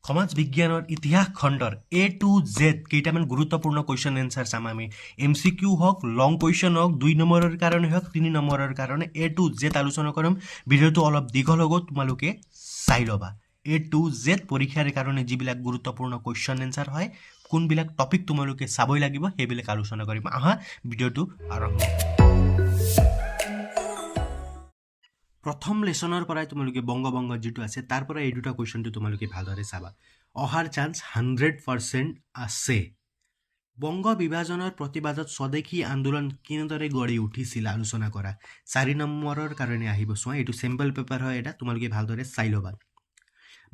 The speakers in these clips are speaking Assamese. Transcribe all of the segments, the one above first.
সমাজ বিজ্ঞানৰ ইতিহাস খণ্ডৰ A to Z কেইটামান গুৰুত্বপূৰ্ণ কুৱেশ্যন এনচাৰ চাম আমি MCQ হওক লং কুৱেশ্যন হওক 2 নম্বৰৰ কাৰণে হওক 3 নম্বৰৰ কাৰণে A to Z আলোচনা কৰিম ভিডিঅ'টো অলপ দীঘল হ'ব তোমালোকে চাই ল'বা A to Z পৰীক্ষাৰ কাৰণে যিবিলাক গুৰুত্বপূৰ্ণ কুৱেশ্যন এনচাৰ হয় কোনবিলাক টপিক তোমালোকে চাবই লাগিব সেইবিলাক আলোচনা কৰিম আহা ভিডিঅ'টো আৰম্ভ প্ৰথম লেসনৰ পৰাই তোমালোকে বংগবংগ যেটো আছে তাৰ পৰা এই দুটা কোৱেশ্যনটো তোমালোকে ভালদৰে চাবা অহাৰ চান্স 100% আছে বংগ বিভাজনৰ প্ৰতিবাদত স্বদেশী আন্দোলন কিনেদৰে গঢ়ি উঠিছিল আলোচনা কৰা 4 নম্বৰৰ কাৰণে আহিব সোৱা এটো স্যাম্পল পেপাৰ হয় এটা তোমালোকে ভালদৰে চাই ল'বা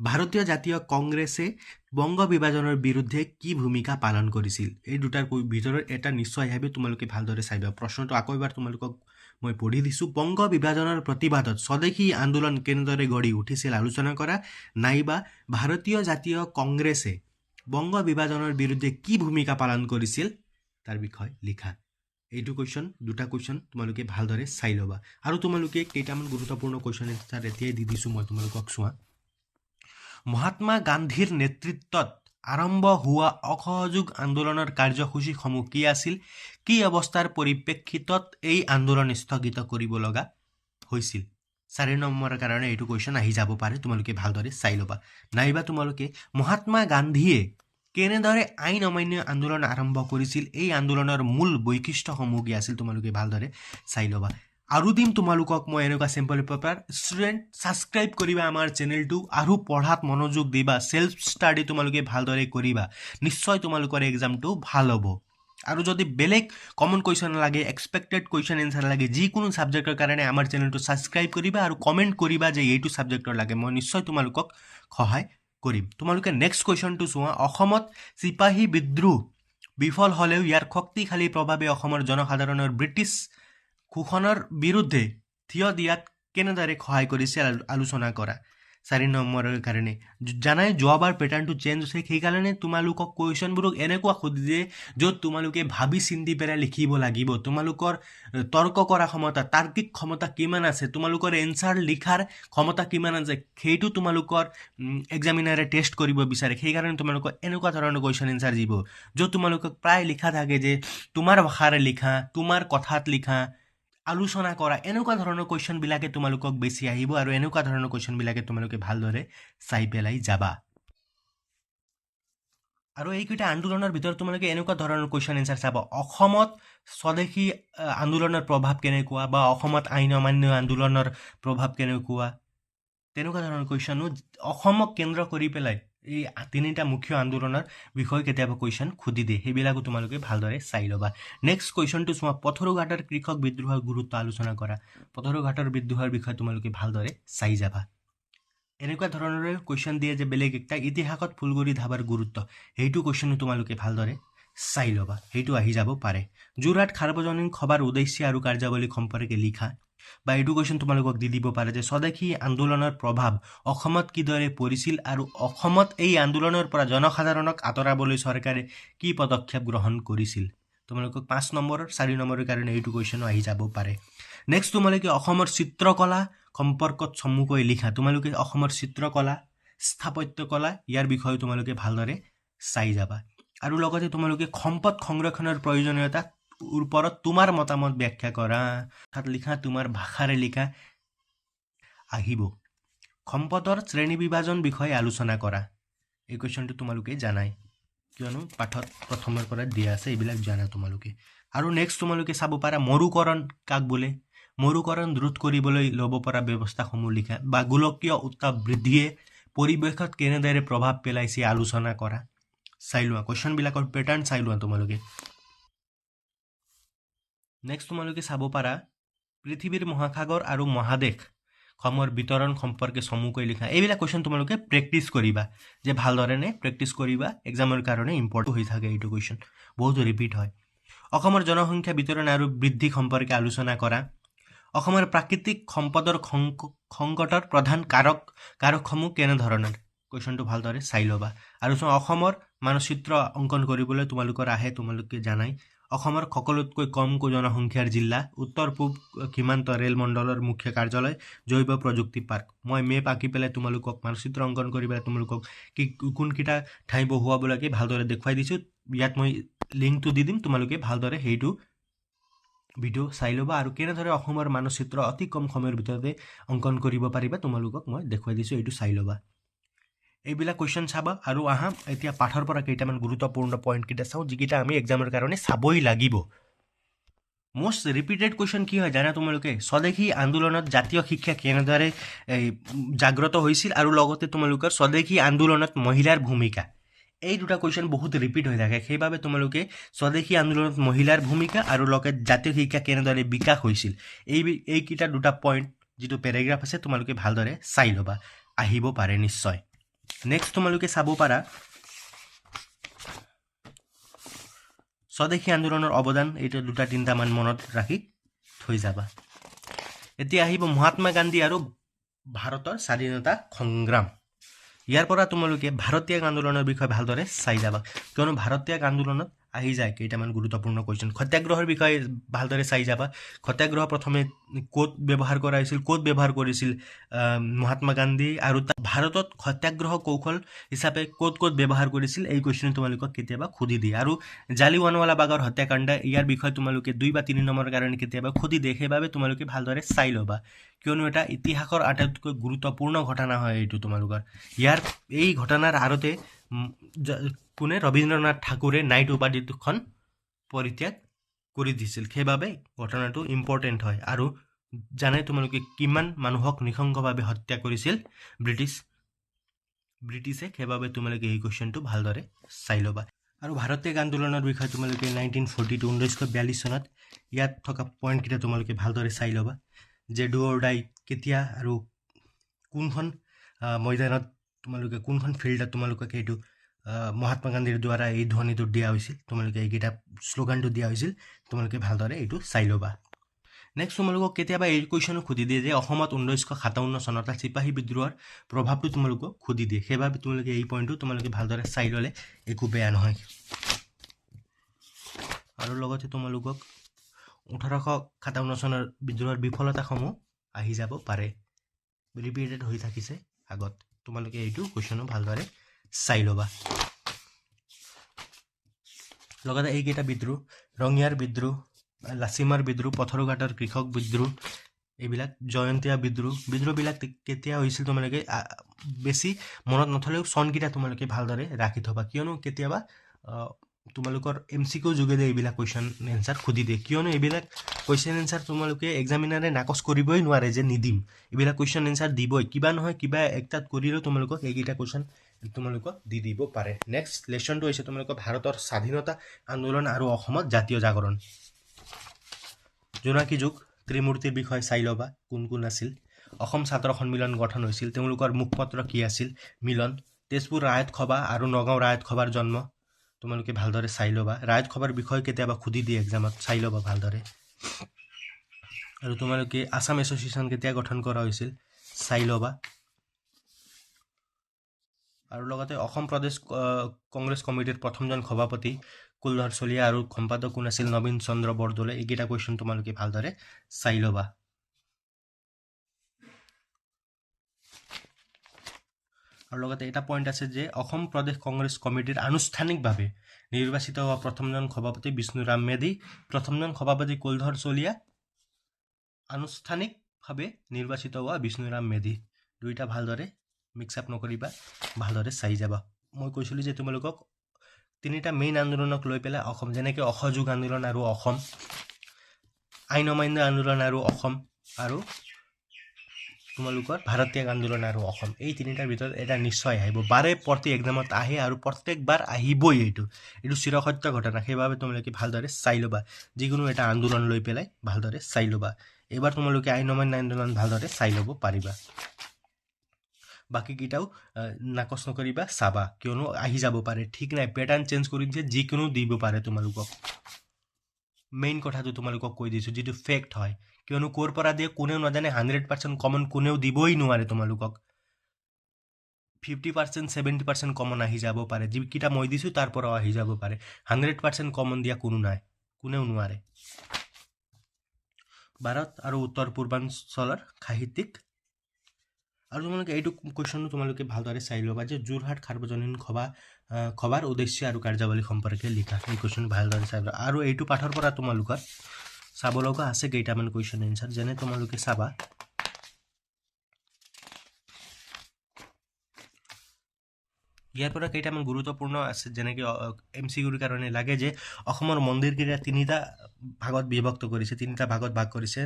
ভাৰতীয় জাতীয় কংগ্ৰেছে বংগ বিভাজনৰ বিৰুদ্ধে কি ভূমিকা পালন কৰিছিল এই দুটাৰ ভিতৰত এটা নিশ্চয় আহিব তোমালোকে ভালদৰে চাইবা প্ৰশ্নটো আকৌ এবাৰ তোমালোকক মই পঢ়ি দিছো বংগ বিভাজনৰ প্ৰতিবাদত স্বদেশী আন্দোলন কেনেদৰে গঢ়ি উঠিছিল আলোচনা কৰা নাইবা ভাৰতীয় জাতীয় কংগ্ৰেছে বংগ বিভাজনৰ বিৰুদ্ধে কি ভূমিকা পালন কৰিছিল তাৰ বিষয় লিখা এইটো কোৱেশ্যন দুটা কোৱেশ্যন তোমালোকে ভালদৰে চাই ল'বা আৰু তোমালোকে কেইটামান গুৰুত্বপূৰ্ণ কোৱেশ্যন এনসাৰ এতিয়াই দি দিছো মই তোমালোকক সোৱা মহাত্মা গান্ধীৰ নেতৃত্বত আৰম্ভ হোৱা অসহযোগ আন্দোলনৰ কাৰ্যসূচীসমূহ কি আছিল কি অৱস্থাৰ পৰিপ্ৰেক্ষিতত এই আন্দোলন স্থগিত কৰিব লগা হৈছিল 4 নম্বৰৰ কাৰণে এইটো কোৱেশ্যন আহি যাব পাৰে তোমালোকে ভালদৰে চাই ল'বা নাইবা তোমালোকে মহাত্মা গান্ধীয়ে কেনেদৰে আইন অমান্য আন্দোলন আৰম্ভ কৰিছিল এই আন্দোলনৰ মূল বৈশিষ্ট্যসমূহ কি আছিল তোমালোকে ভালদৰে চাই ল'বা আৰু দিম তোমালোকক মই এনেকুৱা সিম্পল পেপাৰ ষ্টুডেন্ট সাবস্ক্ৰাইব কৰিবা আমাৰ চেনেলটো আৰু পঢ়াত মনোযোগ দিবা সেলফ ষ্টাডি তোমালোকে ভালদৰে কৰিবা নিশ্চয় তোমালোকৰ এক্সামটো ভাল হ'ব আৰু যদি বেলেগ কমন কোৱেশ্যন লাগে এক্সপেক্টেড কোৱেশ্যন এনসাৰ লাগে যিকোনো সাবজেক্টৰ কাৰণে আমাৰ চেনেলটো সাবস্ক্ৰাইব কৰিবা আৰু কমেন্ট কৰিবা যে এইটো সাবজেক্টৰ লাগে মই নিশ্চয় তোমালোকক সহায় কৰিম তোমালোকে নেক্সট কোৱেশ্যনটো চোৱা অসমত সিপাহী বিদ্ৰোহ বিফল হলেও ইয়াৰ শক্তিশালী প্ৰভাৱে অসমৰ জনসাধাৰণৰ ব্ৰিটিছ শোষণৰ বিৰুদ্ধে থিয় দিয়াত কেনেদৰে সহায় কৰিছে আলোচনা কৰা 4 নম্বৰৰ কাৰণে জানাই যোৱাবাৰ প্যাটাৰ্নটো চেঞ্জ হৈছে সেই কাৰণে তোমালোকক কোৱেশ্যনবোৰ এনেকুৱা খুদিছে য'ত তোমালোকে ভাবি চিন্তি পেলাই লিখিব লাগিব তোমালোকৰ তৰ্ক কৰা ক্ষমতা তাৰ্কিক ক্ষমতা কিমান আছে তোমালোকৰ এনসাৰ লিখাৰ ক্ষমতা কিমান আছে সেইটো তোমালোকৰ এক্সামিনাৰে টেষ্ট কৰিব বিচাৰে সেই কাৰণে তোমালোকক এনেকুৱা ধৰণৰ কোৱেশ্যন এনসাৰ দিব য'ত তোমালোকক প্ৰায় লিখা থাকে যে তোমাৰ ভাষাৰে লিখা তোমাৰ কথাত লিখা আলোচনা কৰা এনেকুৱা ধৰণৰ কোৱেশ্যন বিলাকে তোমালোকক বেছি আহিব আৰু এনেকুৱা ধৰণৰ কোৱেশ্যন বিলাকে তোমালোকে ভালদৰে চাই পেলাই যাবা আৰু এইকেইটা আন্দোলনৰ ভিতৰত তোমালোকে এনেকুৱা ধৰণৰ কোৱেশ্যন এনসাৰ চাবা অসমত স্বদেশী আন্দোলনৰ প্ৰভাৱ কেনেকুৱা বা অসমত আইন অমান্য আন্দোলনৰ প্ৰভাৱ কেনেকুৱা তেনেকুৱা ধৰণৰ কোৱেশ্যনো অসমক কেন্দ্ৰ কৰি পেলাই এই তিনিটা মুখ্য আন্দোলনৰ বিষয় কেতিয়াবা কোৱেশ্যন খুদি দিয়ে সেইবিলাকো তোমালোকে ভালদৰে চাই ল'বা নেক্সট কোৱেশ্যনটো চোৱা পথৰুঘাটৰ কৃষক বিদ্ৰোহৰ গুৰুত্ব আলোচনা কৰা পথৰুঘাটৰ বিদ্ৰোহৰ বিষয় তোমালোকে ভালদৰে চাই যাবা এনেকুৱা ধৰণৰ কোৱেশ্যন দিয়ে যে বেলেগ একটা ইতিহাসত ফুলগুৰি ধাবাৰ গুৰুত্ব সেইটো কোৱেশ্যনো তোমালোকে ভালদৰে চাই ল'বা সেইটো আহি যাব পাৰে যোৰহাট সাৰ্বজনীন সভাৰ উদ্দেশ্য আৰু কাৰ্যাৱলী সম্পৰ্কে লিখা বা এইটো কোৱেশ্যন তোমালোকক দি দিব পাৰে যে স্বদেশী আন্দোলনৰ প্ৰভাৱ অসমত কিদৰে পৰিছিল আৰু অসমত এই আন্দোলনৰ পৰা জনসাধাৰণক আঁতৰাবলৈ চৰকাৰে কি পদক্ষেপ গ্ৰহণ কৰিছিল তোমালোকক 5 নম্বৰৰ 4 নম্বৰৰ কাৰণে এইটো কোৱেশ্যনো আহি যাব পাৰে নেক্সট তোমালোকে অসমৰ চিত্ৰকলা সম্পৰ্কত চমুকৈ লিখা তোমালোকে অসমৰ চিত্ৰকলা স্থাপত্যকলা ইয়াৰ বিষয়ে তোমালোকে ভালদৰে চাই যাবা আৰু লগতে তোমালোকে সম্পদ সংৰক্ষণৰ প্ৰয়োজনীয়তা ওপৰত তোমাৰ মতামত ব্যাখ্যা কৰা তাত লিখা তোমাৰ ভাষাৰে লিখা আহিব সম্পদৰ শ্ৰেণী বিভাজন বিষয়ে আলোচনা কৰা এই কোৱেশ্যনটো তোমালোকে জানাই কিয়নো পাঠত প্ৰথমৰ পৰা দিয়া আছে এইবিলাক জানা তোমালোকে আৰু নেক্সট তোমালোকে চাব পাৰা মৰুকৰণ কাক বোলে মৰুকৰণ ৰোধ কৰিবলৈ ল'ব পৰা ব্যৱস্থাসমূহ লিখা বা গোলকীয় উত্তাপ বৃদ্ধিয়ে পৰিৱেশত কেনেদৰে প্ৰভাৱ পেলাইছে আলোচনা কৰা চাই লোৱা কোৱেশ্যনবিলাকৰ প্যাটাৰ্ন চাই লোৱা তোমালোকে নেক্সট তোমালোকে চাব পাৰা পৃথিৱীৰ মহাসাগৰ আৰু মহাদেশ সমূহৰ বিতৰণ সম্পৰ্কে চমুকৈ লিখা এইবিলাক কোৱেশ্যন তোমালোকে প্ৰেক্টিছ কৰিবা যে ভালদৰে প্ৰেক্টিছ কৰিবা এক্সামৰ কাৰণে ইম্পৰ্টেণ্ট হৈ থাকে এইটো কোৱেশ্যন বহুত ৰিপিট হয় অসমৰ জনসংখ্যা বিতৰণ আৰু বৃদ্ধি সম্পৰ্কে আলোচনা কৰা অসমৰ প্ৰাকৃতিক সম্পদৰ সংকটৰ প্ৰধান কাৰকসমূহ কেনে ধৰণৰ কোৱেশ্যনটো ভালদৰে চাই ল'বা আৰু অসমৰ মানচিত্ৰ অংকন কৰিবলৈ তোমালোকৰ আহে তোমালোকে জানাই অসমৰ সকলোতকৈ কম জনসংখ্যাৰ জিলা উত্তৰ পূব সীমান্ত ৰেল মণ্ডলৰ মুখ্য কাৰ্যালয় জৈৱ প্ৰযুক্তি পাৰ্ক মই মেপ আঁকি পেলাই তোমালোকক মানচিত্ৰ অংকন কৰি পেলাই তোমালোকক কোনকেইটা ঠাই বহুৱাব লাগে ভালদৰে দেখুৱাই দিছোঁ ইয়াত মই লিংকটো দি দিম তোমালোকে ভালদৰে সেইটো ভিডিঅ' চাই ল'বা আৰু কেনেদৰে অসমৰ মানচিত্ৰ অতি কম সময়ৰ ভিতৰতে অংকন কৰিব পাৰিবা তোমালোকক মই দেখুৱাই দিছোঁ এইটো চাই ল'বা এইবিলাক কুৱেশ্যন চাবা আৰু আহা এতিয়া পাঠৰ পৰা কেইটামান গুৰুত্বপূৰ্ণ পইণ্টকেইটা চাওঁ যিকেইটা আমি এক্সামৰ কাৰণে চাবই লাগিব মোষ্ট ৰিপিটেড কুৱেশ্যন কি হয় জানা তোমালোকে স্বদেশী আন্দোলনত জাতীয় শিক্ষা কেনেদৰে জাগ্ৰত হৈছিল আৰু লগতে তোমালোকৰ স্বদেশী আন্দোলনত মহিলাৰ ভূমিকা এই দুটা কুৱেশ্যন বহুত ৰিপিট হৈ থাকে সেইবাবে তোমালোকে স্বদেশী আন্দোলনত মহিলাৰ ভূমিকা আৰু লগতে জাতীয় শিক্ষা কেনেদৰে বিকাশ হৈছিল এইকেইটা দুটা পইণ্ট যিটো পেৰাগ্ৰাফ আছে তোমালোকে ভালদৰে চাই ল'বা আহিব পাৰে নিশ্চয় নেক্সট তোমালোকে চাব পাৰা স্বদেশী আন্দোলনৰ অৱদান এইটো দুটা তিনিটামান মনত ৰাখি থৈ যাবা এতিয়া আহিব মহাত্মা গান্ধী আৰু ভাৰতৰ স্বাধীনতা সংগ্ৰাম ইয়াৰ পৰা তোমালোকে ভাৰতীয় আন্দোলনৰ বিষয়ে ভালদৰে চাই যাবা কিয়নো ভাৰতীয় আন্দোলনত আহি যায় কেইটামান গুৰুত্বপূৰ্ণ কুৱেশ্যন সত্যাগ্ৰহৰ বিষয়ে ভালদৰে চাই যাবা সত্যাগ্ৰহ প্ৰথমে ক'ত ব্যৱহাৰ কৰা হৈছিল ক'ত ব্যৱহাৰ কৰিছিল মহাত্মা গান্ধী আৰু ভাৰতত সত্যাগ্ৰহ কৌশল হিচাপে ক'ত ব্যৱহাৰ কৰিছিল এই কুৱেশ্যন তোমালোকক কেতিয়াবা সুধি দিয়ে আৰু জালিৱানৱালা বাগৰ হত্যাকাণ্ড ইয়াৰ বিষয়ে তোমালোকে 2 বা 3 নম্বৰ কাৰণে কেতিয়াবা সুধি দিয়ে সেইবাবে তোমালোকে ভালদৰে চাই ল'বা কিয়নো এটা ইতিহাসৰ আটাইতকৈ গুৰুত্বপূৰ্ণ ঘটনা হয় এইটো তোমালোকৰ ইয়াৰ এই ঘটনাৰ আৰতে কোনে ৰবীন্দ্ৰনাথ ঠাকুৰে নাইট উপাধিখন পৰিত্যাগ কৰি দিছিল সেইবাবে ঘটনাটো ইম্পৰ্টেণ্ট হয় আৰু জানে তোমালোকে কিমান মানুহক নৃশংসভাৱে হত্যা কৰিছিল ব্ৰিটিছে সেইবাবে তোমালোকে এই কুৱেশ্যনটো ভালদৰে চাই ল'বা আৰু ভাৰতীয় আন্দোলনৰ বিষয়ে তোমালোকে 1942 চনত ইয়াত থকা পইণ্টকেইটা তোমালোকে ভালদৰে চাই ল'বা যে ডু অৰ ডাই কেতিয়া আৰু কোনখন ময়দানত তোমালোকে কোনখন ফিল্ডত তোমালোকক এইটো মহাত্মা গান্ধীৰ দ্বাৰা এই ধ্বনিটো দিয়া হৈছিল তোমালোকে এইকেইটা শ্লোগানটো দিয়া হৈছিল তোমালোকে ভালদৰে এইটো চাই ল'বা নেক্সট তোমালোকক কেতিয়াবা এই কুৱেশ্যনো সুধি দিয়ে যে অসমত 1957 চনত চিপাহী বিদ্ৰোহৰ প্ৰভাৱটো তোমালোকক সুধি দিয়ে সেইবাবে তোমালোকে এই পইণ্টটো তোমালোকে ভালদৰে চাই ল'লে একো বেয়া নহয় আৰু লগতে তোমালোকক 1857 চনৰ বিদ্ৰোহৰ বিফলতাসমূহ আহি যাব পাৰে ৰিপিটেড হৈ থাকিছে আগত তোমালোকে এইটো কুৱেশ্যনো ভালদৰে চাই ল'বা লগতে এইকেইটা বিদ্ৰোহ ৰঙিয়াৰ বিদ্ৰোহ লাচিমাৰ বিদ্ৰোহ পথৰুঘাটৰ কৃষক বিদ্ৰোহ এইবিলাক জয়ন্তীয়া বিদ্ৰোহবিলাক কেতিয়া হৈছিল তোমালোকে বেছি মনত নথলেও চনকেইটা তোমালোকে ভালদৰে ৰাখি থবা কিয়নো কেতিয়াবা তোমালোকৰ MCQ যোগেদি এইবিলাক কুৱেশ্যন এনচাৰ সুধি দিয়ে কিয়নো এইবিলাক কুৱেশ্যন এনচাৰ তোমালোকে এক্সামিনাৰে নাকচ কৰিবই নোৱাৰে যে নিদিম এইবিলাক কুৱেশ্যন এনচাৰ দিবই কিবা নহয় কিবা একটাত কৰিলেও তোমালোকক এইকেইটা কুৱেশ্যন তোমালোকক দি দিব পাৰে নেক্সট লেচনটো হৈছে তোমালোকৰ ভাৰতৰ স্বাধীনতা আন্দোলন আৰু অসমত জাতীয় জাগৰণ জোনাকী যুগ ত্ৰিমূৰ্তিৰ বিষয়ে চাই ল'বা কোন আছিল অসম ছাত্ৰ সন্মিলন গঠন হৈছিল তেওঁলোকৰ মুখপত্ৰ কি আছিল মিলন তেজপুৰ ৰায়ত সভা আৰু নগাঁও ৰায়ত সভাৰ জন্ম তোমালোকে ভালদৰে চাই ল'বা ৰায়ত সভাৰ বিষয়ে কেতিয়াবা সুধি দিয়ে এক্সামত চাই ল'বা ভালদৰে আৰু তোমালোকে আসাম এছ'চিয়েশ্যন কেতিয়া গঠন কৰা হৈছিল চাই ল'বা আৰু লগতে অসম প্ৰদেশ কংগ্ৰেছ কমিটিৰ প্ৰথমজন সভাপতি কুলধৰ চলিহা আৰু সম্পাদক কোন আছিল নবীন চন্দ্ৰ বৰদলৈ এইকেইটা কুৱেশ্যন তোমালোকে ভালদৰে চাই ল'বা আৰু লগতে এটা পইণ্ট আছে যে অসম প্ৰদেশ কংগ্ৰেছ কমিটিৰ আনুষ্ঠানিকভাৱে নিৰ্বাচিত হোৱা প্ৰথমজন সভাপতি বিষ্ণুৰাম মেধি প্ৰথমজন সভাপতি কুলধৰ চলিহা আনুষ্ঠানিকভাৱে নিৰ্বাচিত হোৱা বিষ্ণুৰাম মেধি দুইটা ভালদৰে মিক্স আপ নকৰিবা ভালদৰে চাই যাবা মই কৈছিলোঁ যে তোমালোকক তিনিটা মেইন আন্দোলনক লৈ পেলাই অসম যেনেকৈ অসহযোগ আন্দোলন আৰু অসম আইন অমান্য আন্দোলন আৰু অসম আৰু তোমালোকৰ ভাৰতীয় আন্দোলন আৰু অসম এই তিনিটাৰ ভিতৰত এটা নিশ্চয় আহিব বাৰে প্ৰতি এক্সামত আহে আৰু প্ৰত্যেকবাৰ আহিবই এইটো চিৰসত্য ঘটনা সেইবাবে তোমালোকে ভালদৰে চাই ল'বা যিকোনো এটা আন্দোলন লৈ পেলাই ভালদৰে চাই ল'বা এইবাৰ তোমালোকে আইন অমান্য আন্দোলন ভালদৰে চাই ল'ব পাৰিবা বাকীকেইটাও নাকচ নকৰিবা চাবা কিয়নো আহি যাব পাৰে ঠিক নাই পেটাৰ্ণ চেঞ্জ কৰি দিছে যিকোনো দিব পাৰে তোমালোকক মেইন কথাটো তোমালোকক কৈ দিছোঁ যিটো ফেক্ট হয় কিয়নো ক'ৰ পৰা দিয়ে কোনেও নাজানে 100% কমন কোনেও দিবই নোৱাৰে তোমালোকক 50% 70% কমন আহি যাব পাৰে যিকেইটা মই দিছোঁ তাৰ পৰাও আহি যাব পাৰে 100% কমন দিয়া কোনো নাই কোনেও নোৱাৰে ভাৰত আৰু উত্তৰ পূৰ্বাঞ্চলৰ সাহিত্যিক আৰু তোমালোকে এইটো কুৱেশ্যনটো তোমালোকে ভালদৰে চাই ল'বা যে যোৰহাট সাৰ্বজনীন সভাৰ উদ্দেশ্য আৰু কাৰ্যাৱলী সম্পৰ্কে লিখা এই কুৱেশ্যন ভালদৰে চাই ল'বা আৰু এইটো পাঠৰ পৰা তোমালোকৰ চাব লগা আছে কেইটামান কুৱেশ্যন এনচাৰ যেনে তোমালোকে চাবা ইয়াৰ পৰা কেইটামান গুৰুত্বপূৰ্ণ আছে যেনেকৈ MCQৰ কাৰণে লাগে যে অসমৰ মন্দিৰকেইটা তিনিটা ভাগত বিভক্ত কৰিছে তিনিটা ভাগত ভাগ কৰিছে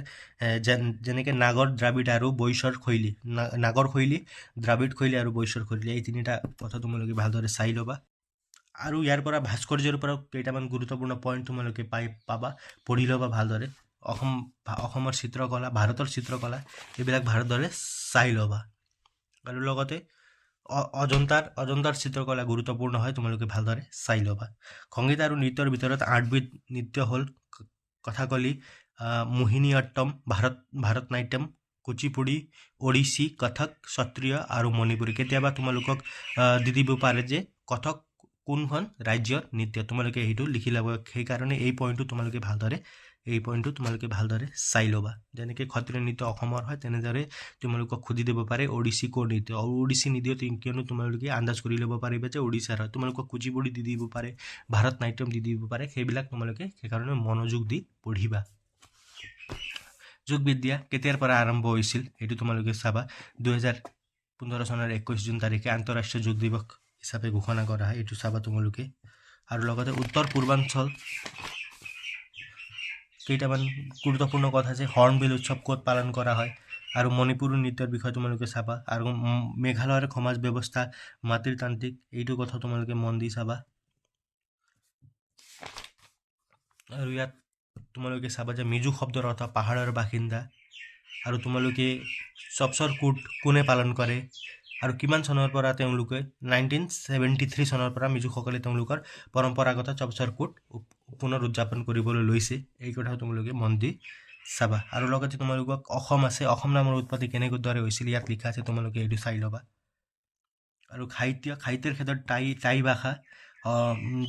যেনেকৈ নাগৰ দ্ৰাবিড় আৰু বৈশ্যৰ শৈলী নাগৰ শৈলী দ্ৰাবিড় শৈলী আৰু বৈশ্যৰ শৈলী এই তিনিটা কথা তোমালোকে ভালদৰে চাই ল'বা আৰু ইয়াৰ পৰা ভাস্কৰ্যৰ পৰাও কেইটামান গুৰুত্বপূৰ্ণ পইণ্ট তোমালোকে পাবা পঢ়ি ল'বা ভালদৰে অসমৰ চিত্ৰকলা ভাৰতৰ চিত্ৰকলা এইবিলাক ভালদৰে চাই ল'বা আৰু লগতে অজন্তাৰ চিত্ৰকলা গুৰুত্বপূৰ্ণ হয় তোমালোকে ভালদৰে চাই ল'বা সংগীত আৰু নৃত্যৰ ভিতৰত 8বিধ নৃত্য হ'ল কথাকলি মোহিনীঅট্টম ভাৰতনাট্যম কুচিপুড়ি ওড়িশী কথক সত্ৰীয় আৰু মণিপুৰী কেতিয়াবা তোমালোকক দি দিব পাৰে যে কথক কোনখন ৰাজ্যৰ নৃত্য তোমালোকে সেইটো লিখি ল'ব সেইকাৰণে এই পইণ্টটো তোমালোকে ভালদৰে চাই ল'বা যেনেকৈ সত্ৰীয় নৃত্য অসমৰ হয় তেনেদৰে তোমালোকক সুধি দিব পাৰে ওড়িশী ক'ৰ নৃত্য ওড়িশী নৃত্য কিয়নো তোমালোকে আন্দাজ কৰি ল'ব পাৰিবা যে ওড়িশাৰ হয় তোমালোকক কুচিপুড়ি দি দিব পাৰে ভাৰতনাট্যম দি দিব পাৰে সেইবিলাক তোমালোকে সেইকাৰণে মনোযোগ দি পঢ়িবা যোগবিদ্যা কেতিয়াৰ পৰা আৰম্ভ হৈছিল এইটো তোমালোকে চাবা 2015 চনৰ 21 জুন তাৰিখে আন্তঃৰাষ্ট্ৰীয় যোগ দিৱস হিচাপে ঘোষণা কৰা হয় এইটো চাবা তোমালোকে আৰু লগতে উত্তৰ পূৰ্বাঞ্চল কেইটামান গুৰুত্বপূৰ্ণ কথা আছে হৰ্ণবিল উৎসৱ ক'ত পালন কৰা হয় আৰু মণিপুৰী নৃত্যৰ বিষয়ে তোমালোকে চাবা আৰু মেঘালয়ৰ সমাজ ব্যৱস্থা মাতৃতান্ত্ৰিক এইটো কথা তোমালোকে মন দি চাবা আৰু ইয়াত তোমালোকে চাবা যে মিজু শব্দৰ অৰ্থ পাহাৰৰ বাসিন্দা আৰু তোমালোকে চপচৰ কুট কোনে পালন কৰে আৰু কিমান চনৰ পৰা তেওঁলোকে 1973 চনৰ পৰা মিজুসকলে তেওঁলোকৰ পৰম্পৰাগত চপচৰ কুট পুনৰ উদযাপন কৰিবলৈ লৈছে এই কথা তোমালোকে মন দি চাবা আৰু লগতে তোমালোকক অসম আছে অসম নামৰ উৎপত্তি কেনেকৈ দৰে হৈছিল ইয়াত লিখা আছে তোমালোকে এইটো চাই ল'বা আৰু সাহিত্যৰ ক্ষেত্ৰত টাই ভাষা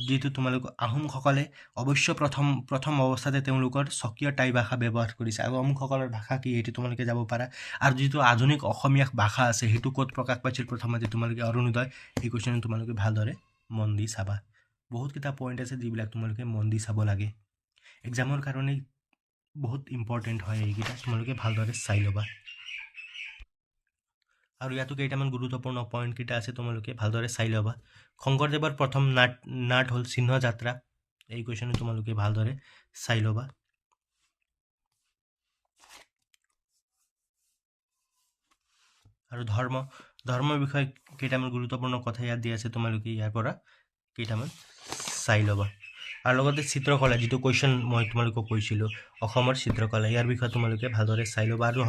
যিটো তোমালোক আহোমসকলে অৱশ্য প্ৰথম অৱস্থাতে তেওঁলোকৰ স্বকীয় টাই ভাষা ব্যৱহাৰ কৰিছে আৰু আহোমসকলৰ ভাষা কি এইটো তোমালোকে যাব পাৰা আৰু যিটো আধুনিক অসমীয়া ভাষা আছে সেইটো ক'ত প্ৰকাশ পাইছিল প্ৰথমতে তোমালোকে অৰুণোদয় এই কুৱেশ্যন তোমালোকে ভালদৰে মন দি চাবা বহুতকেইটা পইণ্ট আছে যিবিলাক তোমালোকে মন দি চাব লাগে এক্সামৰ কাৰণে বহুত ইম্পৰ্টেণ্ট হয় এইকেইটা তোমালোকে ভালদৰে চাই ল'বা আৰু ইয়াতো কেইটামান গুৰুত্বপূৰ্ণ পইণ্টকেইটা আছে তোমালোকে ভালদৰে চাই ল'বা শংকৰদেৱৰ প্ৰথম নাট হ'ল সিংহ যাত্ৰা এই কুৱেশ্যন তোমালোকে ভালদৰে চাই ল'বা আৰু ধৰ্মৰ বিষয়ে কেইটামান গুৰুত্বপূৰ্ণ কথা ইয়াত দিয়া আছে তোমালোকে ইয়াৰ পৰা কেইটামান চাই ল'বা আৰু লগতে চিত্ৰকলা যিটো কুৱেশ্যন মই তোমালোকক কৈছিলোঁ অসমৰ চিত্ৰকলা ইয়াৰ বিষয়ে তোমালোকে ভালদৰে চাই ল'বা আৰু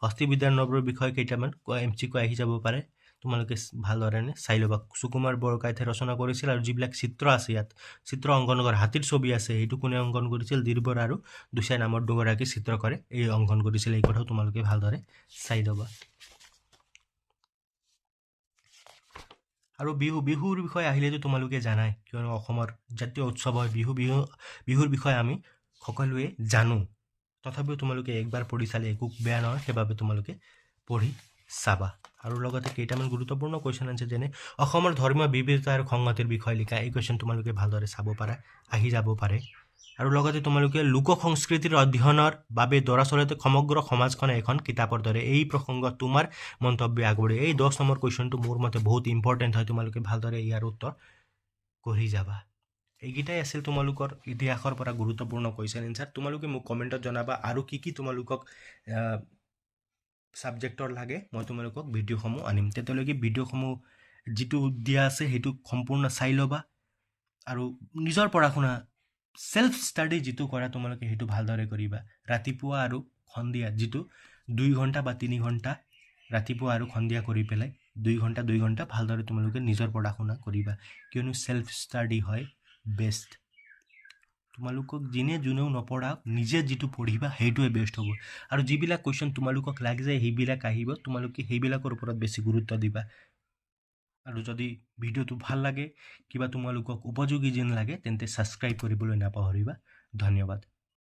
হস্তিবিদ্যাৰ্ণৱৰ বিষয়ে কেইটামান MCQ আহি যাব পাৰে তোমালোকে ভালদৰে চাই ল'বা সুকুমাৰ বৰকাইতে ৰচনা কৰিছিল আৰু যিবিলাক চিত্ৰ আছে ইয়াত চিত্ৰ অংকন কৰা হাতীৰ ছবি আছে সেইটো কোনে অংকন কৰিছিল দিৰবৰ আৰু দুচাই নামৰ দুগৰাকী চিত্ৰকাৰে এই অংকন কৰিছিল এই কথাও তোমালোকে ভালদৰে চাই ল'বা আৰু বিহুৰ বিষয়ে আহিলেতো তোমালোকে জানাই কিয়নো অসমৰ জাতীয় উৎসৱ হয় বিহুৰ বিষয়ে আমি সকলোৱে জানো তথাপিও তোমালোকে একবাৰ পঢ়ি চালে একো বেয়া নহয় সেইবাবে তোমালোকে পঢ়ি চাবা আৰু লগতে কেইটামান গুৰুত্বপূৰ্ণ কুৱেশ্যন আছে যেনে অসমৰ ধৰ্মীয় বিবিধতা আৰু সংহতিৰ বিষয়ে লিখা এই কুৱেশ্যন তোমালোকে ভালদৰে চাব পাৰা আহি যাব পাৰে আৰু লগতে তোমালোকে লোক সংস্কৃতিৰ অধ্যয়নৰ বাবে দৰাচলতে সমগ্ৰ সমাজখনে এখন কিতাপৰ দৰে এই প্ৰসংগত তোমাৰ মন্তব্য আগবঢ়ে এই 10 নম্বৰ কুৱেশ্যনটো মোৰ মতে বহুত ইম্পৰ্টেণ্ট হয় তোমালোকে ভালদৰে ইয়াৰ উত্তৰ কৰি যাবা এইকেইটাই আছিল তোমালোকৰ ইতিহাসৰ পৰা গুৰুত্বপূৰ্ণ কুৱেশ্যন এনচাৰ তোমালোকে মোক কমেণ্টত জনাবা আৰু কি তোমালোকক ছাবজেক্টৰ লাগে মই তোমালোকক ভিডিঅ'সমূহ আনিম তেতিয়ালৈকে ভিডিঅ'সমূহ যিটো দিয়া আছে সেইটো সম্পূৰ্ণ চাই ল'বা আৰু নিজৰ পঢ়া শুনা সেল্ফ ষ্টাডি যিটো কৰা তোমালোকে সেইটো ভালদৰে কৰিবা ৰাতিপুৱা আৰু সন্ধিয়া যিটো 2 ঘণ্টা বা 3 ঘণ্টা ৰাতিপুৱা আৰু সন্ধিয়া কৰি পেলাই 2 ঘণ্টা ভালদৰে তোমালোকে নিজৰ পঢ়া শুনা কৰিবা কিয়নো সেল্ফ ষ্টাডি হয় বেষ্ট তোমালোকক যোনেও নপঢ়াওক নিজে যিটো পঢ়িবা সেইটোৱে বেষ্ট হ'ব আৰু যিবিলাক কুৱেশ্যন তোমালোকক লাগে যে সেইবিলাক আহিব তোমালোকে সেইবিলাকৰ ওপৰত বেছি গুৰুত্ব দিবা আৰু যদি ভিডিঅ'টো ভাল লাগে, কিবা তোমালোকক উপযোগী যেন লাগে, তেন্তে ছাবস্ক্ৰাইব কৰিবলৈ নাপাহৰিবা। ধন্যবাদ।